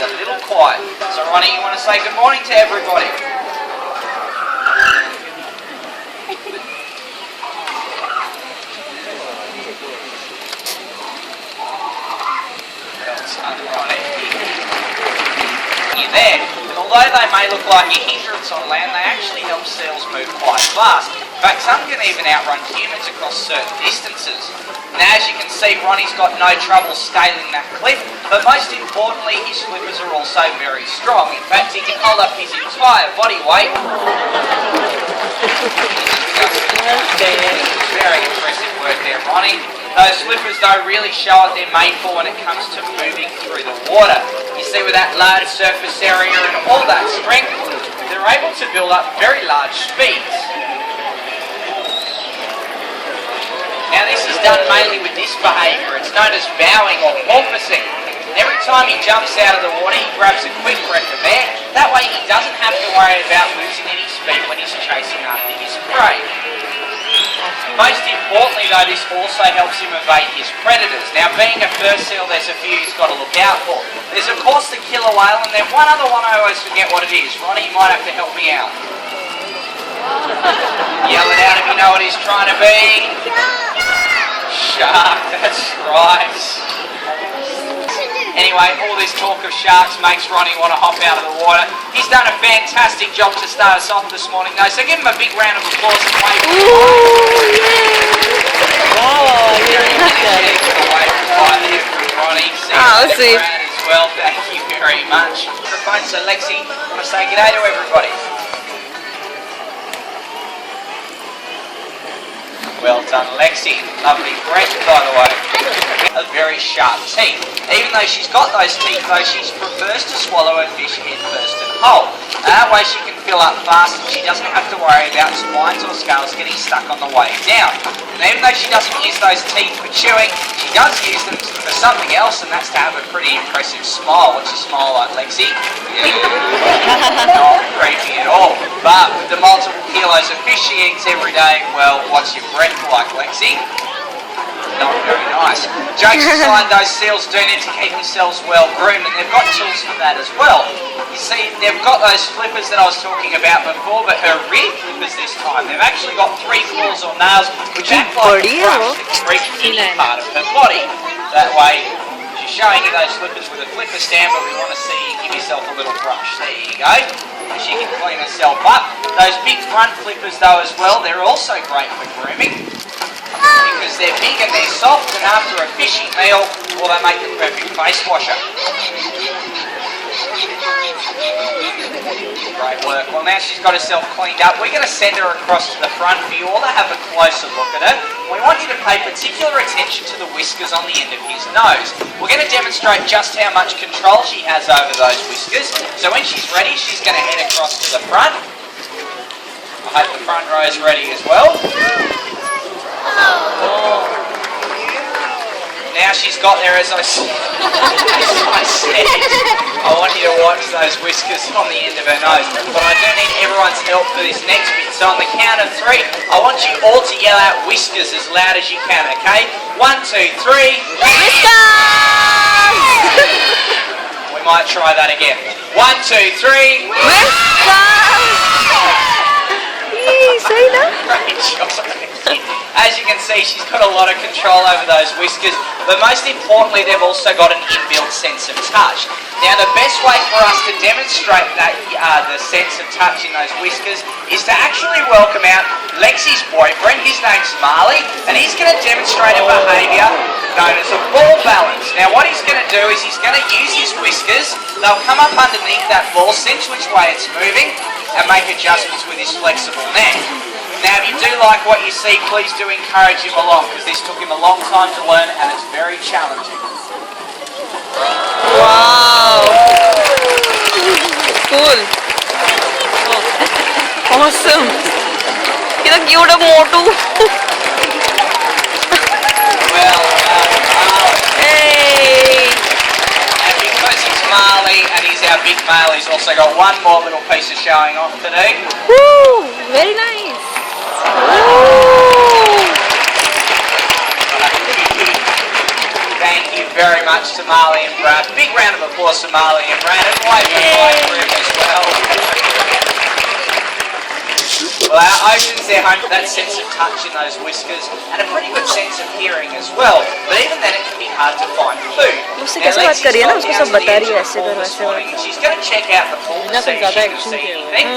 a little quiet. So Ronnie, you want to say good morning to everybody? You there, and although they may look like a hindrance on land, they actually help seals move quite fast. In fact, some can even outrun humans across certain distances. Now, as you can see, Ronnie's got no trouble scaling that cliff, but most importantly, his flippers are also very strong. In fact, he can hold up his entire body weight. Very impressive work there, Ronnie. Those flippers though really show what they're made for when it comes to moving through the water. You see, with that large surface area and all that strength, they're able to build up very large speeds. Now this is done mainly with this behaviour. It's known as bowing or porpoising. Every time he jumps out of the water, he grabs a quick breath of air. That way he doesn't have to worry about losing any speed when he's chasing after his prey. Most importantly though, this also helps him evade his predators. Now being a fur seal, there's a few he's got to look out for. There's of course the killer whale, and then one other one I always forget what it is. Ronnie, you might have to help me out. Yell it out if you know what he's trying to be. Shark, that's right. Anyway, all this talk of sharks makes Ronnie want to hop out of the water. He's done a fantastic job to start us off this morning though, so give him a big round of applause and wave. Ronnie, see as well, thank you very much. So Lexi, I want to say g'day to everybody. Well done, Lexi. Lovely breath, by the way. A very sharp teeth. Even though she's got those teeth, though, she prefers to swallow her fish head first and whole. That way she can fill up fast and she doesn't have to worry about spines or scales getting stuck on the way down. And even though she doesn't use those teeth for chewing, she does use them for something else, and that's to have a pretty impressive smile. What's your smile like, Lexi? Not creepy at all. But with the multiple kilos of fish she eats every day, well, what's your breath like, Lexi? Not very nice. Jokes aside, those seals do need to keep themselves well groomed, and they've got tools for that as well. You see, they've got those flippers that I was talking about before, but her rear flippers this time, they've actually got 3 claws or nails which act like a brush that can reach any part of her body. That way, she's showing you those flippers with a flipper stand, but we want to see you give yourself a little brush. There you go. She can clean herself up. Those big front flippers though as well, they're also great for grooming, because they're big and they're soft, and after a fishing meal, well, they make the perfect face washer. Great work. Well, now she's got herself cleaned up, we're going to send her across to the front for you all to have a closer look at her. We want you to pay particular attention to the whiskers on the end of his nose. We're going to demonstrate just how much control she has over those whiskers. So when she's ready, she's going to head across to the front. I hope the front row is ready as well. Now she's got there, as I said, I want you to watch those whiskers on the end of her nose. But I do need everyone's help for this next bit. So on the count of 3, I want you all to yell out whiskers as loud as you can, okay? 1, 2, 3. Whiskers! We might try that again. 1, 2, 3. Whiskers! Say that? Great job. As you can see, she's got a lot of control over those whiskers, but most importantly, they've also got an inbuilt sense of touch. Now, the best way for us to demonstrate that the sense of touch in those whiskers is to actually welcome out Lexi's boyfriend. His name's Marley, and he's going to demonstrate a behaviour known as a ball balance. Now, what he's going to do is he's going to use his whiskers. They'll come up underneath that ball, sense which way it's moving, and make adjustments with his flexible neck. Now, if you do like what you see, please do encourage him along, because this took him a long time to learn and it's very challenging. Wow! Cool! Oh. Awesome! It's cute of Motu! Well, hey! And because he's Marley and he's our big male, he's also got one more little piece of showing off today. Woo! Very nice! Thank you very much to Marley and Brad. Big round of applause for Marley and Brad, and wave goodbye for him as well. Well, our Ocean's their home for that sense of touch in those whiskers, and a pretty good sense of hearing as well. But even then, it can be hard to find food. उससे कैसे बात करिए ना, उसको सब बता रही है ऐसे कर वैसे कर. She's going to check out the pool to see if she can see anything.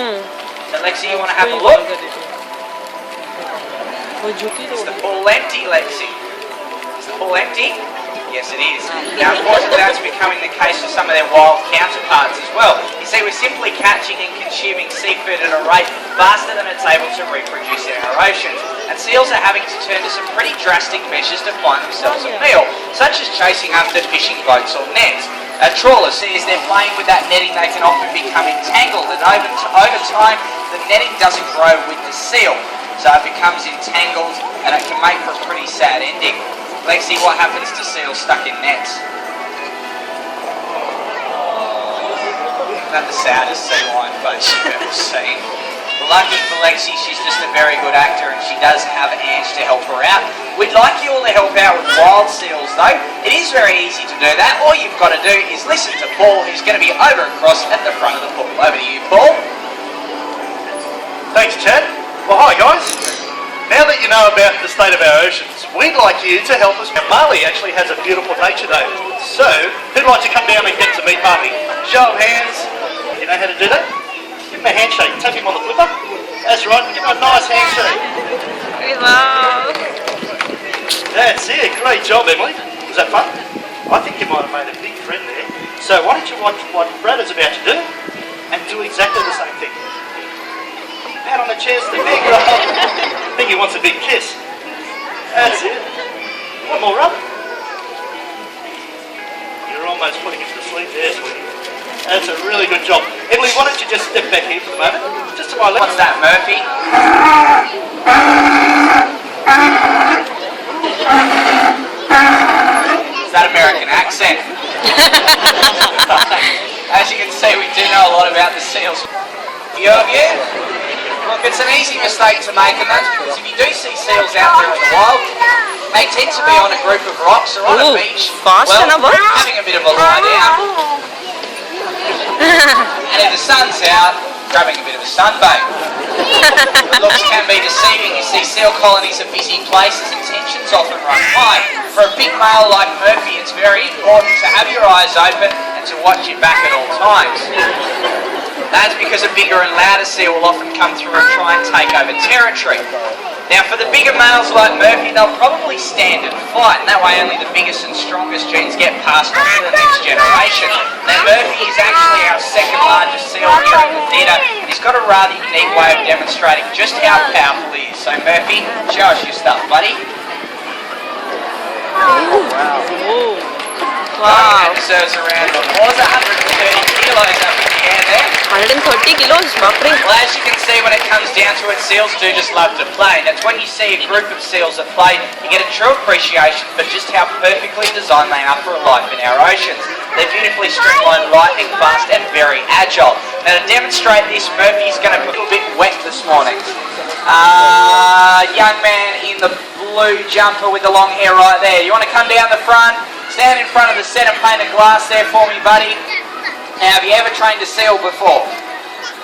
So, Lexi, you want to have a look? Is the pool empty, Lexi? Is the pool empty? Yes, it is. Now, unfortunately, that's becoming the case for some of their wild counterparts as well. You see, we're simply catching and consuming seafood at a rate faster than it's able to reproduce in our oceans. And seals are having to turn to some pretty drastic measures to find themselves a meal, such as chasing after fishing boats or nets. Trawlers, as they're playing with that netting, they can often become entangled, and over time, the netting doesn't grow with the seal. So it becomes entangled, and it can make for a pretty sad ending. Lexi, what happens to seals stuck in nets? Isn't that the saddest sea lion face you've ever seen? Well, lucky for Lexi, she's just a very good actor, and she does have Ange to help her out. We'd like you all to help out with wild seals, though. It is very easy to do that. All you've got to do is listen to Paul, who's going to be over across at the front of the pool. Over to you, Paul. Thanks, Chad. Well, hi, guys. Now that you know about the state of our oceans, we'd like you to help us. Marley actually has a beautiful nature day. So, who'd like to come down and get to meet Marley? Show of hands. You know how to do that? Give him a handshake. Tap him on the flipper. That's right. Give him a nice handshake. Wow. That's it. Great job, Emily. Was that fun? I think you might have made a big friend there. So why don't you watch what Brad is about to do and do exactly the same thing. Pat on the chest, the big rub. I think he wants a big kiss. That's it. One more rub. You're almost putting him to sleep there, sweetie. That's a really good job. Emily, why don't you just step back here for the moment? Just to my left. What's that, Murphy? Is that American accent? As you can see, we do know a lot about the seals. Few of you? Look, it's an easy mistake to make, and that's because if you do see seals out there in the wild, they tend to be on a group of rocks or on a beach, having a bit of a lie down. And if the sun's out, grabbing a bit of a sunbathe. Looks can be deceiving. You see, seal colonies are busy places and tensions often run high. For a big male like Murphy, it's very important to have your eyes open and to watch your back at all times. That's because a bigger and louder seal will often come through and try and take over territory. Now, for the bigger males like Murphy, they'll probably stand and fight, and that way only the biggest and strongest genes get passed on to the next generation. Now, Murphy is actually our second largest seal here in the theatre, and he's got a rather unique way of demonstrating just how powerful he is. So, Murphy, show us your stuff, buddy. Wow. That deserves a round of applause. 130 kilos up in the air there. 130 kilos, bapre. Well, as you can see, when it comes down to it, seals do just love to play. That's when you see a group of seals that play, you get a true appreciation for just how perfectly designed they are for a life in our oceans. They're beautifully streamlined, lightning fast, and very agile. Now, to demonstrate this, Murphy's going to put a bit wet this morning. Young man in the blue jumper with the long hair right there. You want to come down the front, stand in front of the set and pane of glass there for me, buddy. Now, have you ever trained a seal before?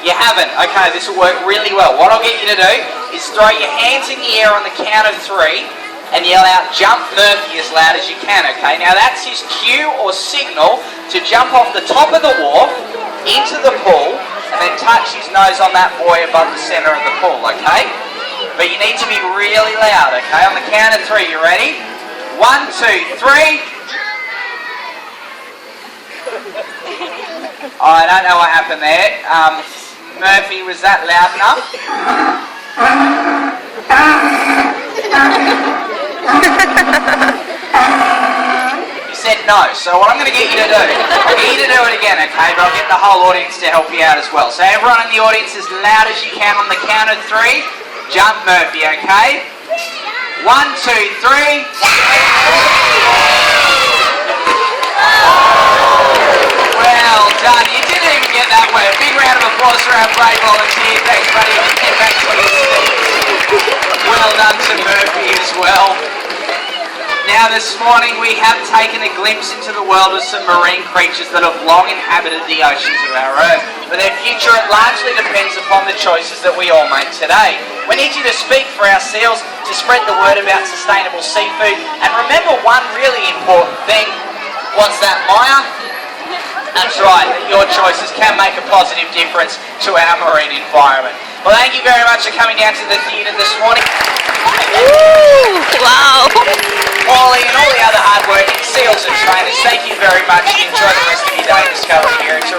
You haven't? Okay, this will work really well. What I'll get you to do is throw your hands in the air on the count of 3 and yell out, "Jump Murphy," as loud as you can, okay? Now, that's his cue or signal to jump off the top of the wharf into the pool and then touch his nose on that buoy above the centre of the pool, okay? But you need to be really loud, okay? On the count of 3, you ready? 1, 2, 3. Oh, I don't know what happened there. Murphy, was that loud enough? You said no, so what I'm going to get you to do, I'll get you to do it again, okay, but I'll get the whole audience to help you out as well. So everyone in the audience, as loud as you can on the count of 3, jump Murphy, okay? 1, 2, 3. Well done. You didn't even get that way. A big round of applause for our brave volunteer. Thanks, buddy. Get back to your seats. Well done to Murphy as well. Now this morning we have taken a glimpse into the world of some marine creatures that have long inhabited the oceans of our Earth. But their future largely depends upon the choices that we all make today. We need you to speak for our seals, to spread the word about sustainable seafood, and remember one really important thing. What's that, Maya? That's right, that your choices can make a positive difference to our marine environment. Well, thank you very much for coming down to the theatre this morning. Woo! Wow! Paulie and all the other hard-working seals and trainers, thank you very much. Enjoy the rest of your day in Discovery here in Toronto.